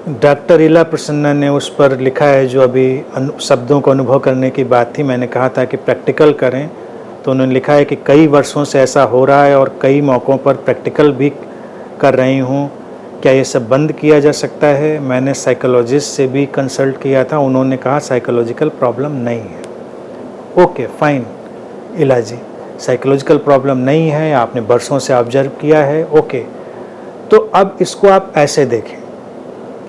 Doctor इला प्रसन्ना ने उस पर लिखा है, जो अभी शब्दों को अनुभव करने की बात थी, मैंने कहा था कि प्रैक्टिकल करें, तो उन्होंने लिखा है कि कई वर्षों से ऐसा हो रहा है और कई मौक़ों पर प्रैक्टिकल भी कर रही हूँ, क्या ये सब बंद किया जा सकता है? मैंने साइकोलॉजिस्ट से भी कंसल्ट किया था, उन्होंने कहा साइकोलॉजिकल प्रॉब्लम नहीं है। ओके फाइन इला जी, साइकोलॉजिकल प्रॉब्लम नहीं है, आपने बरसों से ऑब्जर्व किया है, ओके। तो अब इसको आप ऐसे देखें,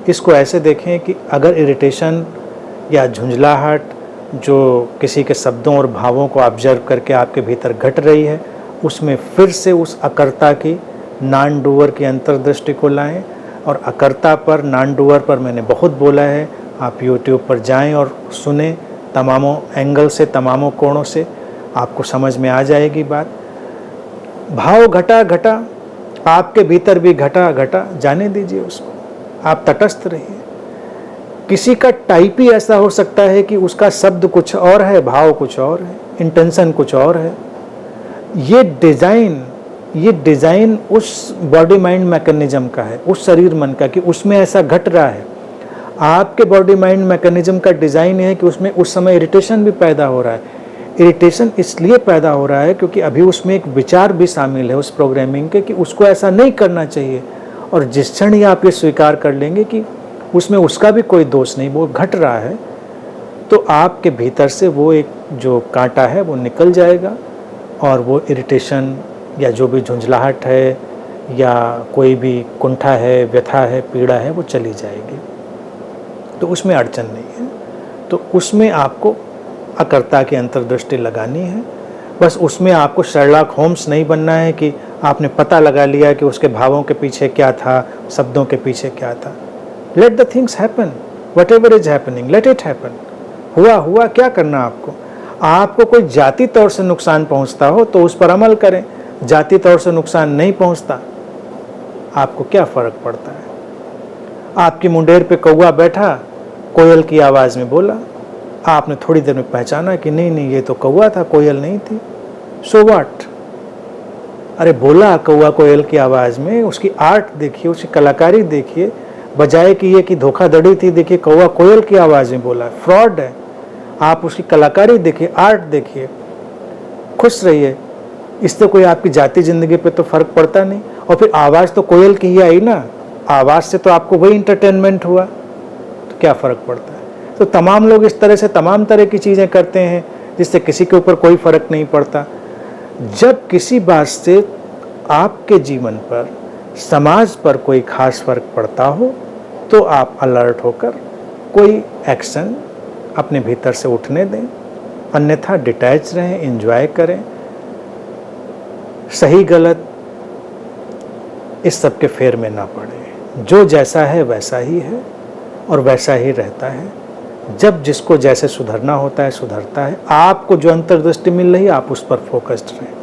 इसको ऐसे देखें कि अगर इरिटेशन या झुंझलाहट जो किसी के शब्दों और भावों को ऑब्जर्व करके आपके भीतर घट रही है, उसमें फिर से उस अकर्ता की, नॉन डूअर की अंतर्दृष्टि को लाएं। और अकर्ता पर, नॉन डूअर पर मैंने बहुत बोला है, आप यूट्यूब पर जाएं और सुने, तमामों एंगल से, तमामों कोणों से आपको समझ में आ जाएगी बात। भाव घटा घटा, आपके भीतर भी घटा घटा, जाने दीजिए उसको, आप तटस्थ रहिए। किसी का टाइप ही ऐसा हो सकता है कि उसका शब्द कुछ और है, भाव कुछ और है, इंटेंशन कुछ और है। ये डिज़ाइन उस बॉडी माइंड मैकेनिज्म का है, उस शरीर मन का, कि उसमें ऐसा घट रहा है। आपके बॉडी माइंड मैकेनिज्म का डिज़ाइन है कि उसमें उस समय इरिटेशन भी पैदा हो रहा है। इरिटेशन इसलिए पैदा हो रहा है क्योंकि अभी उसमें एक विचार भी शामिल है उस प्रोग्रामिंग के, कि उसको ऐसा नहीं करना चाहिए। और जिस क्षण ही आप ये स्वीकार कर लेंगे कि उसमें उसका भी कोई दोष नहीं, वो घट रहा है, तो आपके भीतर से वो एक जो कांटा है वो निकल जाएगा और वो इरिटेशन या जो भी झुंझलाहट है या कोई भी कुंठा है, व्यथा है, पीड़ा है, वो चली जाएगी। तो उसमें अड़चन नहीं है। तो उसमें आपको अकर्ता की अंतर्दृष्टि लगानी है। बस उसमें आपको शर्लॉक होम्स नहीं बनना है कि आपने पता लगा लिया कि उसके भावों के पीछे क्या था, शब्दों के पीछे क्या था। Let the things happen, what ever is happening, let it happen. हुआ हुआ, क्या करना आपको? आपको कोई जाति तौर से नुकसान पहुंचता हो तो उस पर अमल करें, जाति तौर से नुकसान नहीं पहुंचता, आपको क्या फ़र्क पड़ता है? आपकी मुंडेर पे कौवा बैठा, कोयल की आवाज़ में बोला, आपने थोड़ी देर में पहचाना कि नहीं नहीं ये तो कौवा था, कोयल नहीं थी। So what? अरे बोला कौवा कोयल की आवाज़ में, उसकी आर्ट देखिए, उसकी कलाकारी देखिए, बजाय कि ये कि धोखाधड़ी थी, देखिए कौवा कोयल की आवाज़ में बोला, फ्रॉड है। आप उसकी कलाकारी देखिए, आर्ट देखिए, खुश रहिए। इससे कोई आपकी जाति ज़िंदगी पे तो फ़र्क पड़ता नहीं। और फिर आवाज़ तो कोयल की ही आई ना, आवाज़ से तो आपको वही इंटरटेनमेंट हुआ, तो क्या फ़र्क पड़ता है? तो तमाम लोग इस तरह से तमाम तरह की चीज़ें करते हैं जिससे किसी के ऊपर कोई फ़र्क नहीं पड़ता। जब किसी बात से आपके जीवन पर, समाज पर कोई ख़ास फ़र्क पड़ता हो तो आप अलर्ट होकर कोई एक्शन अपने भीतर से उठने दें, अन्यथा डिटैच रहें, एंजॉय करें। सही गलत इस सब के फेर में ना पड़े। जो जैसा है वैसा ही है और वैसा ही रहता है। जब जिसको जैसे सुधरना होता है सुधरता है। आपको जो अंतर्दृष्टि मिल रही है आप उस पर फोकस्ड रहें।